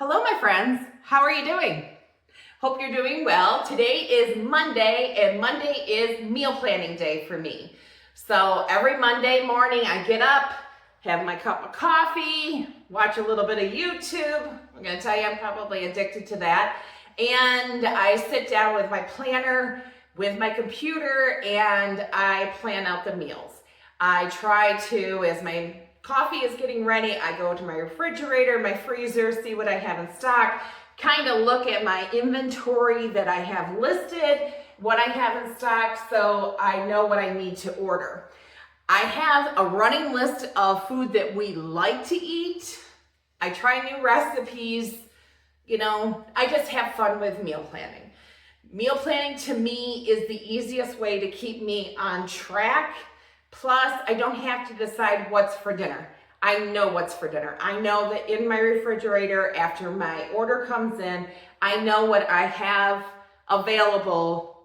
Hello, my friends. How are you doing? Hope you're doing well. Today is Monday, and Monday is meal planning day for me. So every Monday morning, I get up, have my cup of coffee, watch a little bit of YouTube. I'm going to tell you, I'm probably addicted to that. And I sit down with my planner, with my computer, and I plan out the meals. I try to, as my coffee is getting ready, I go to my refrigerator, my freezer, see what I have in stock, kind of look at my inventory that I have listed, what I have in stock, so I know what I need to order. I have a running list of food that we like to eat. I try new recipes. I just have fun with meal planning. Meal planning to me is the easiest way to keep me on track. Plus, I don't have to decide what's for dinner. I know what's for dinner. I know that in my refrigerator, after my order comes in, I know what I have available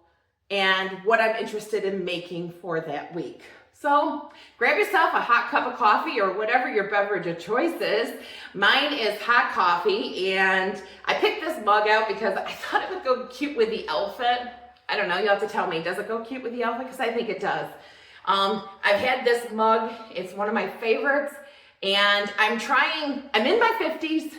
and what I'm interested in making for that week. So grab yourself a hot cup of coffee or whatever your beverage of choice is. Mine is hot coffee, and I picked this mug out because I thought it would go cute with the outfit. I don't know, you'll have to tell me, does it go cute with the outfit? Because I think it does. I've had this mug, it's one of my favorites, and I'm in my 50s,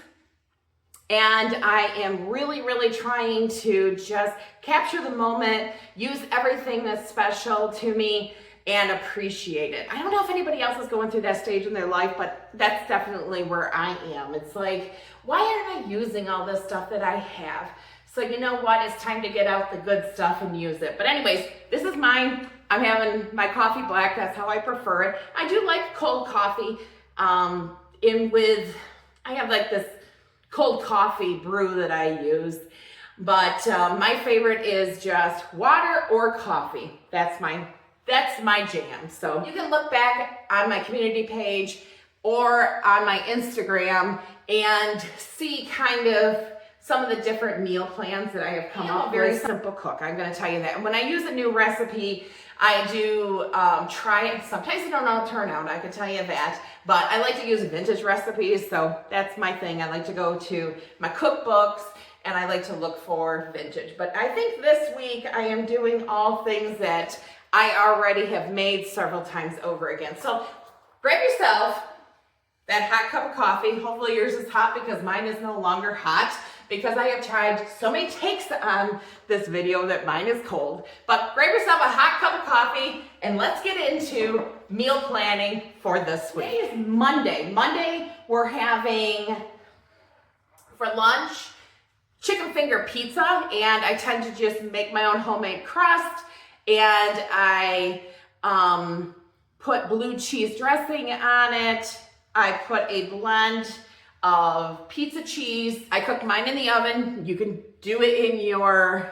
and I am really trying to just capture the moment, use everything that's special to me, and appreciate it. I don't know if anybody else is going through that stage in their life, but that's definitely where I am. It's like, why aren't I using all this stuff that I have? So you know what, it's time to get out the good stuff and use it. But anyways, this is mine. I'm having my coffee black, that's how I prefer it. I do like cold coffee I have like this cold coffee brew that I use. But my favorite is just water or coffee. That's my jam. So you can look back on my community page or on my Instagram and see kind of some of the different meal plans that I have come up with. Very simple cook, I'm gonna tell you that. And when I use a new recipe, I do try it. Sometimes they don't all turn out, I can tell you that. But I like to use vintage recipes, so that's my thing. I like to go to my cookbooks and I like to look for vintage. But I think this week I am doing all things that I already have made several times over again. So grab yourself that hot cup of coffee. Hopefully yours is hot because mine is no longer hot, because I have tried so many takes on this video that mine is cold. But grab yourself a hot cup of coffee and let's get into meal planning for this week. Today is Monday. Monday, we're having for lunch chicken finger pizza, and I tend to just make my own homemade crust, and I put blue cheese dressing on it. I put a blend of pizza cheese. I cook mine in the oven. You can do it in your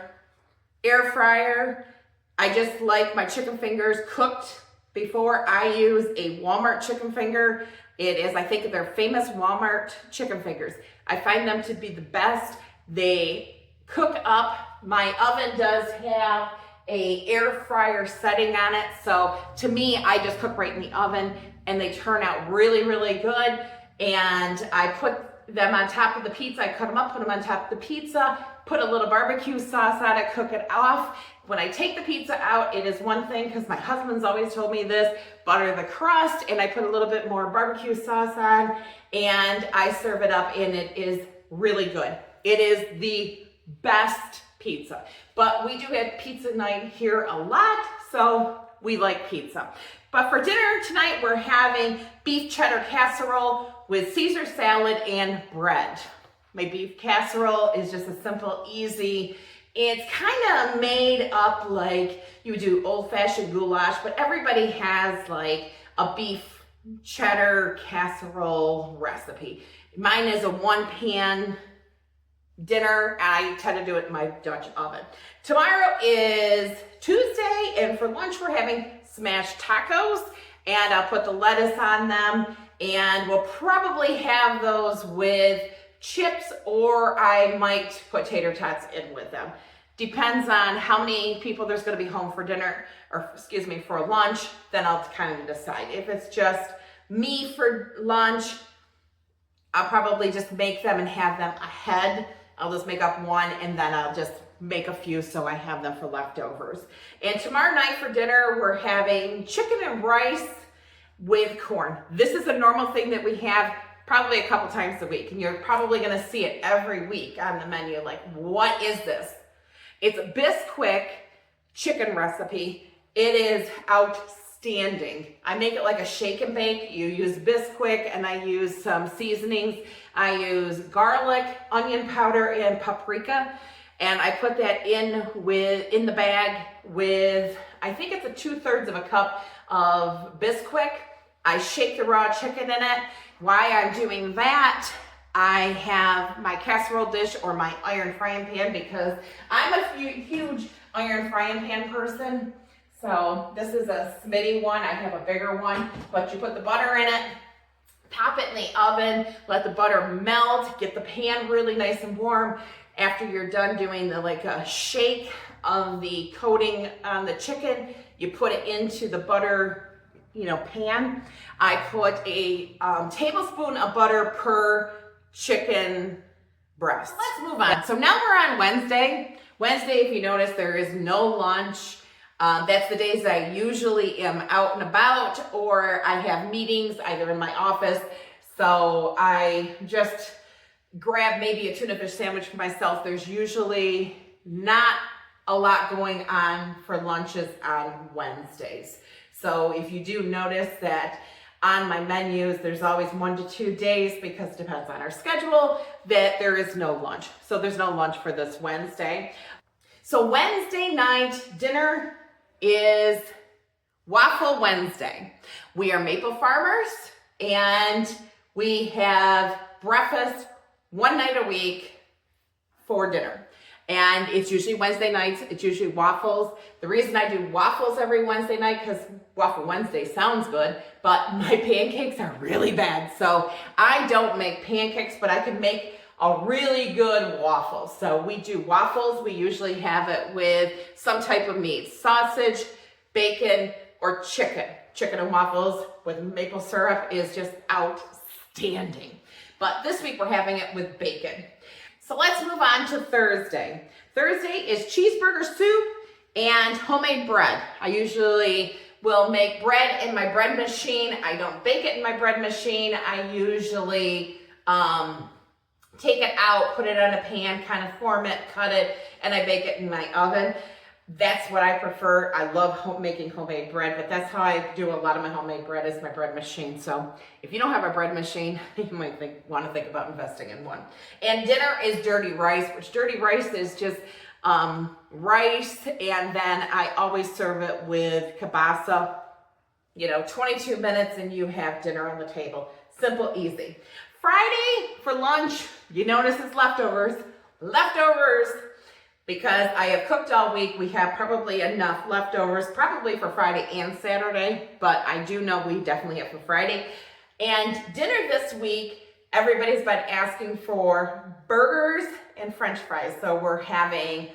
air fryer. I just like my chicken fingers cooked before. I use a Walmart chicken finger. It is, I think, they're famous Walmart chicken fingers. I find them to be the best. They cook up. My oven does have a air fryer setting on it. So to me, I just cook right in the oven and they turn out really good. And I put them on top of the pizza. I cut them up, put them on top of the pizza, put a little barbecue sauce on it, cook it off. When I take the pizza out, it is one thing, because my husband's always told me this, butter the crust, and I put a little bit more barbecue sauce on, and I serve it up, and it is really good. It is the best pizza. But we do have pizza night here a lot, so we like pizza. But for dinner tonight, we're having beef cheddar casserole with Caesar salad and bread. My beef casserole is just a simple, easy, it's kind of made up like you would do old-fashioned goulash, but everybody has like a beef cheddar casserole recipe. Mine is a one-pan dinner. I tend to do it in my Dutch oven. Tomorrow is Tuesday, and for lunch we're having smashed tacos, and I'll put the lettuce on them, and we'll probably have those with chips, or I might put tater tots in with them. Depends on how many people there's going to be home for dinner, or excuse me, for lunch, then I'll kind of decide. If it's just me for lunch, I'll probably just make them and have them ahead. I'll just make up one and then I'll just make a few so I have them for leftovers. And tomorrow night for dinner, we're having chicken and rice with corn. This is a normal thing that we have probably a couple times a week, and you're probably gonna see it every week on the menu. Like, what is this? It's a Bisquick chicken recipe. It is outstanding. I make it like a shake and bake. You use Bisquick, and I use some seasonings. I use garlic, onion powder, and paprika. And I put that in the bag with, I think it's a 2/3 of a cup of Bisquick. I shake the raw chicken in it. While I'm doing that, I have my casserole dish or my iron frying pan because I'm a huge iron frying pan person. So this is a Smitty one. I have a bigger one, but you put the butter in it, pop it in the oven, let the butter melt, get the pan really nice and warm. After you're done doing a shake of the coating on the chicken, you put it into the butter, pan. I put a tablespoon of butter per chicken breast. Let's move on. So now we're on Wednesday. Wednesday, if you notice, there is no lunch. That's the days I usually am out and about, or I have meetings either in my office. So I just grab maybe a tuna fish sandwich for myself. There's usually not a lot going on for lunches on Wednesdays. So if you do notice that on my menus, there's always 1 to 2 days, because it depends on our schedule, that there is no lunch. So there's no lunch for this Wednesday. So Wednesday night dinner is Waffle Wednesday. We are Maple Farmers, and we have breakfast one night a week for dinner. And it's usually Wednesday nights. It's usually waffles. The reason I do waffles every Wednesday night, because Waffle Wednesday sounds good, but my pancakes are really bad. So I don't make pancakes, but I can make a really good waffle. So we do waffles. We usually have it with some type of meat, sausage, bacon, or chicken. Chicken and waffles with maple syrup is just outstanding. But this week we're having it with bacon. So let's move on to Thursday. Thursday is cheeseburger soup and homemade bread. I usually will make bread in my bread machine. I don't bake it in my bread machine. I usually take it out, put it on a pan, kind of form it, cut it, and I bake it in my oven. That's what I prefer. I love making homemade bread, but that's how I do a lot of my homemade bread, is my bread machine. So if you don't have a bread machine, you might want to think about investing in one. And dinner is dirty rice, which dirty rice is just rice, and then I always serve it with kielbasa. 22 minutes and you have dinner on the table. Simple, easy. Friday for lunch, you notice it's leftovers. Leftovers. Because I have cooked all week, we have probably enough leftovers, probably for Friday and Saturday, but I do know we definitely have for Friday. And dinner this week, everybody's been asking for burgers and French fries. So we're having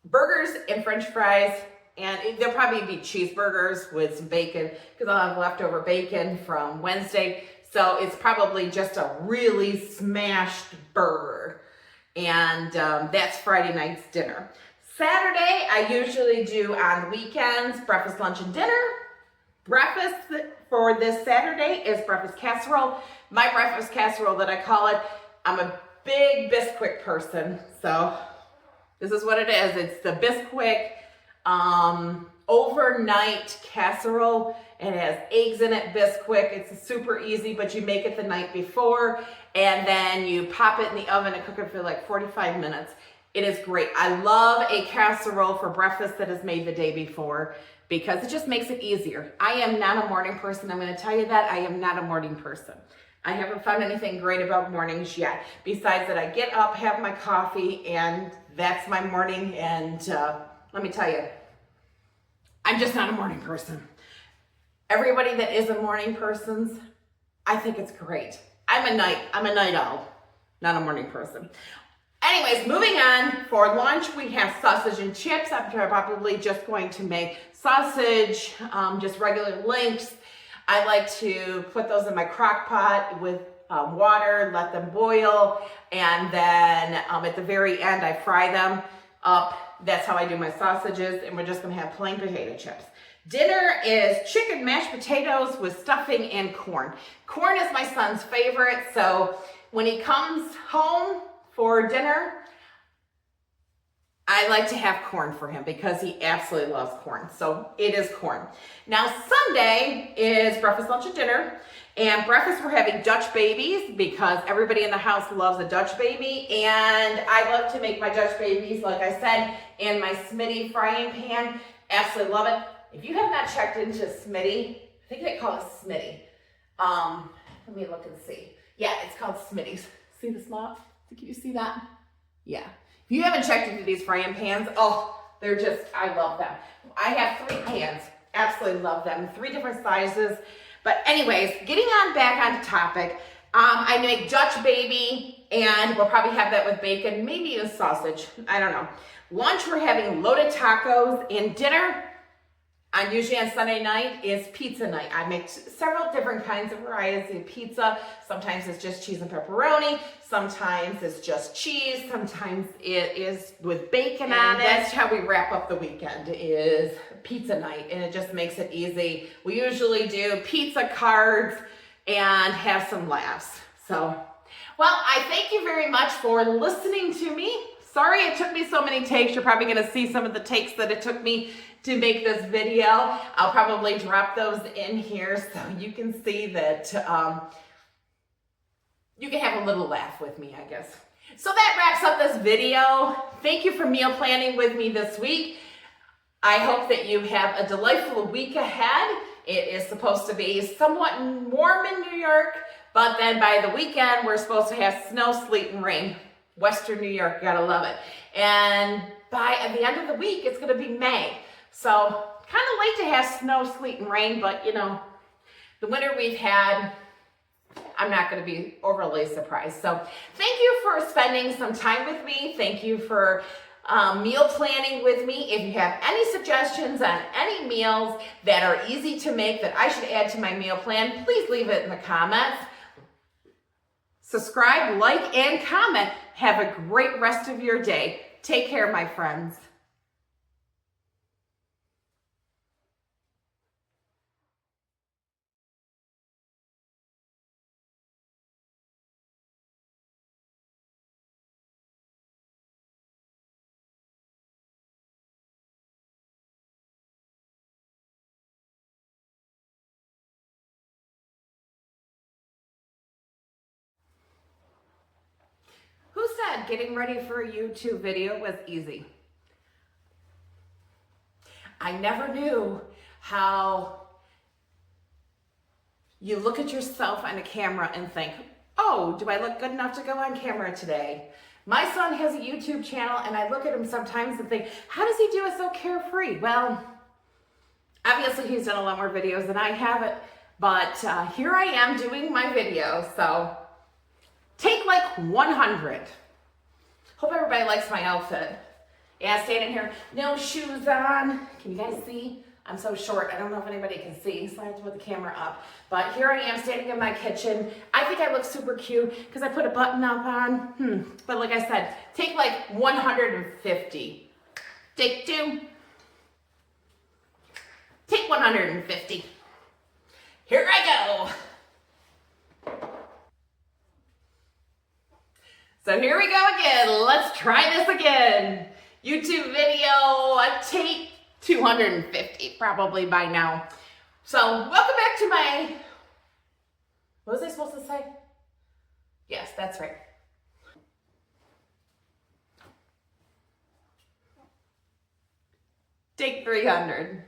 burgers and French fries, and there'll probably be cheeseburgers with some bacon, because I'll have leftover bacon from Wednesday. So it's probably just a really smashed burger. And that's Friday night's dinner. Saturday, I usually do on the weekends, breakfast, lunch, and dinner. Breakfast for this Saturday is breakfast casserole. My breakfast casserole that I call it, I'm a big Bisquick person. So this is what it is. It's the Bisquick overnight casserole. It has eggs in it, Bisquick. It's super easy, but you make it the night before, and then you pop it in the oven and cook it for like 45 minutes. It is great. I love a casserole for breakfast that is made the day before, because it just makes it easier. I am not a morning person. I'm going to tell you that. I am not a morning person. I haven't found anything great about mornings yet, besides that I get up, have my coffee, and that's my morning. And let me tell you, I'm just not a morning person. Everybody that is a morning person, I think it's great. I'm a night owl, not a morning person. Anyways, moving on. For lunch, we have sausage and chips. I'm probably just going to make sausage, just regular links. I like to put those in my crock pot with water, let them boil, and then at the very end I fry them up. That's how I do my sausages, and we're just gonna have plain potato chips. Dinner is chicken, mashed potatoes with stuffing and corn. Corn is my son's favorite, so when he comes home for dinner, I like to have corn for him because he absolutely loves corn. So it is corn. Now Sunday is breakfast, lunch, and dinner. And breakfast we're having Dutch babies because everybody in the house loves a Dutch baby. And I love to make my Dutch babies, like I said, in my Smitty frying pan. Absolutely love it. If you have not checked into Smitty, I think they call it Smitty. Let me look and see. Yeah, it's called Smitty's. See the small? Can you see that? Yeah. If you haven't checked into these frying pans, oh, they're just, I love them. I have 3 pans. Absolutely love them. 3 different sizes. But anyways, getting on back onto topic, I make Dutch baby, and we'll probably have that with bacon, maybe a sausage. I don't know. Lunch, we're having loaded tacos, and dinner, usually on Sunday night, is pizza night. I make several different kinds of varieties of pizza. Sometimes it's just cheese and pepperoni. Sometimes it's just cheese. Sometimes it is with bacon on it. That's how we wrap up the weekend, is pizza night, and it just makes it easy. We usually do pizza cards and have some laughs. So, well, I thank you very much for listening to me. Sorry it took me so many takes. You're probably going to see some of the takes that it took me to make this video. I'll probably drop those in here so you can see that you can have a little laugh with me, I guess. So that wraps up this video. Thank you for meal planning with me this week. I hope that you have a delightful week ahead. It is supposed to be somewhat warm in New York, but then by the weekend, we're supposed to have snow, sleet, and rain. Western New York, gotta love it. And by the end of the week, it's gonna be May. So kind of late to have snow, sleet, and rain, but you know, the winter we've had, I'm not going to be overly surprised. So thank you for spending some time with me. Thank you for meal planning with me. If you have any suggestions on any meals that are easy to make that I should add to my meal plan, please leave it in the comments. Subscribe, like, and comment. Have a great rest of your day. Take care, my friends. Who said getting ready for a YouTube video was easy? I never knew how you look at yourself on a camera and think, oh, do I look good enough to go on camera today? My son has a YouTube channel, and I look at him sometimes and think, how does he do it so carefree? Well, obviously he's done a lot more videos than I have, but here I am doing my video, so take like 100. Hope everybody likes my outfit. Yeah, standing here, no shoes on. Can you guys see? I'm so short, I don't know if anybody can see, so I have to put the camera up. But here I am standing in my kitchen. I think I look super cute because I put a button up on. But like I said, take like 150. Take 2. Take 150. Here I go. So here we go again. Let's try this again. YouTube video, take 250 probably by now. So welcome back to my, what was I supposed to say? Yes, that's right. Take 300.